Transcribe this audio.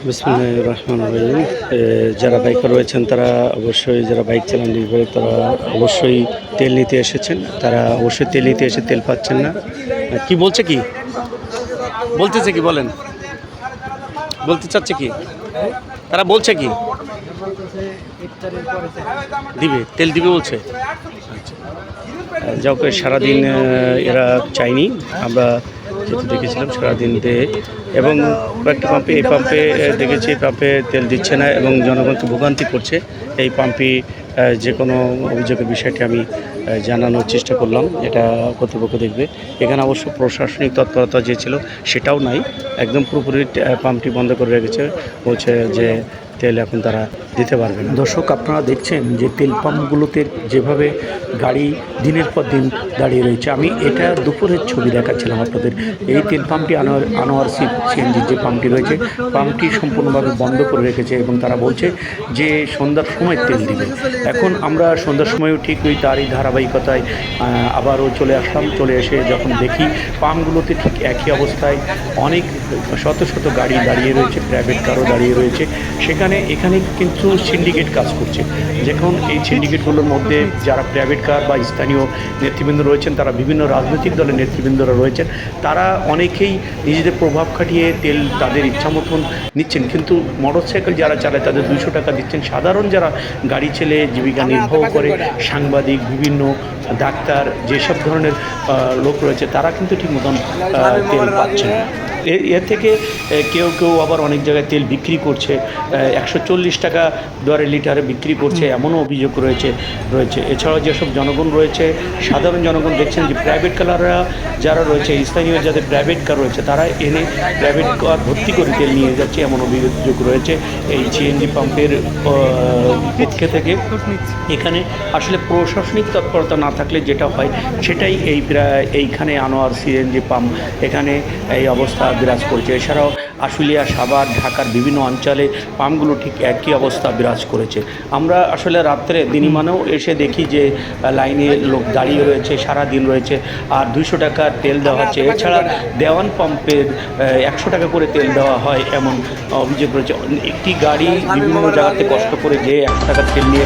বিসমিল্লাহির রহমানির রহিম। যারা বাইকার রয়েছেন তারা অবশ্যই, যারা বাইক চালান নির্ভরে তারা অবশ্যই তেল নিতে এসেছেন, তারা অবশ্যই তেল নিতে এসে তেল পাচ্ছেন না। কি বলছে, কি বলতেছে, কি বলেন, বলতে চাচ্ছে কি, তারা বলছে কি দিবে, তেল দিবে বলছে। আচ্ছা, যাও করে সারাদিন এরা চাইনি, আমরা যেহেতু দেখেছিলাম সারাদিন দিয়ে, এবং কয়েকটি পাম্পে, এই পাম্পে দেখেছি এই পাম্পে তেল দিচ্ছে না এবং জনগণকে ভোগান্তি করছে। এই পাম্পে যে কোনো অভিযোগের বিষয়টি আমি জানানোর চেষ্টা করলাম, এটা কর্তৃপক্ষ দেখবে। এখানে অবশ্য প্রশাসনিক তৎপরতা যে ছিল সেটাও নাই, একদম পুরোপুরি পাম্পটি বন্ধ করে রেখেছে, বলছে যে তেল এখন তারা দিতে পারবে না। দর্শক, আপনারা দেখছেন যে তেল পাম্পগুলোতে যেভাবে গাড়ি দিনের পর দিন দাঁড়িয়ে রয়েছে। আমি এটা দুপুরের ছবি দেখাচ্ছিলাম আপনাদের। এই তেল পাম্পটি আনোয়ার সিএনজি যে পাম্পটি রয়েছে, পাম্পটি সম্পূর্ণভাবে বন্ধ করে রেখেছে এবং তারা বলছে যে সন্ধ্যার সময় তেল দিবে। এখন আমরা সন্ধ্যার সময়ও ঠিক ওই তারই ধারাবাহিকতায় আবারও চলে আসলাম। চলে এসে যখন দেখি পাম্পগুলোতে ঠিক একই অবস্থায় অনেক শত শত গাড়ি দাঁড়িয়ে রয়েছে, প্রাইভেট কারও দাঁড়িয়ে রয়েছে। এখানে কিন্তু সিন্ডিকেট কাজ করছে। যখন এই সিন্ডিকেটগুলোর মধ্যে যারা প্রাইভেট কার বা স্থানীয় নেতৃবৃন্দ রয়েছেন, তারা বিভিন্ন রাজনৈতিক দলের নেতৃবৃন্দরা রয়েছেন, তারা অনেকেই নিজেদের প্রভাব খাটিয়ে তেল তাদের ইচ্ছা মতন নিচ্ছেন। কিন্তু মোটরসাইকেল যারা চালায় তাদের 200 টাকা দিচ্ছেন। সাধারণ যারা গাড়ি ছেলে জীবিকা নির্বাহ করে, সাংবাদিক, বিভিন্ন ডাক্তার, যেসব ধরনের লোক রয়েছে, তারা কিন্তু ঠিক মতন তেল পাচ্ছেন না। এর থেকে কেউ আবার অনেক জায়গায় তেল বিক্রি করছে, 140 টাকা দরে লিটারে বিক্রি করছে, এমনও অভিযোগ রয়েছে। এছাড়াও যেসব জনগণ রয়েছে, সাধারণ জনগণ দেখছেন যে প্রাইভেট কাররা যারা রয়েছে, স্থানীয় যাদের প্রাইভেট কার রয়েছে, তারা এনে প্রাইভেট কার ভর্তি করে তেল নিয়ে যাচ্ছে, এমন অভিযোগ রয়েছে এই সিএনজি পাম্পের পক্ষে থেকে। এখানে আসলে প্রশাসনিক তৎপরতা না থাকলে যেটা হয় সেটাই এইখানে আনোয়ার সিএনজি পাম্প, এখানে এই অবস্থা বিরাজ করছে। এছাড়াও আশুলিয়া, সাভার, ঢাকার বিভিন্ন অঞ্চলে পাম্পগুলো ঠিক একই অবস্থা বিরাজ করেছে। আমরা আসলে রাত্রে দিনমানেও এসে দেখি যে লাইনে লোক দাঁড়িয়ে রয়েছে, সারা দিন রয়েছে, আর 200 টাকা তেল দেওয়া হচ্ছে। এছাড়া দেওয়ান পাম্পের 100 টাকা করে তেল দেওয়া হয়, এমন অভিযোগ রয়েছে। একটি গাড়ি বিভিন্ন জায়গাতে কষ্ট করে যে 100 টাকা তেল নিয়ে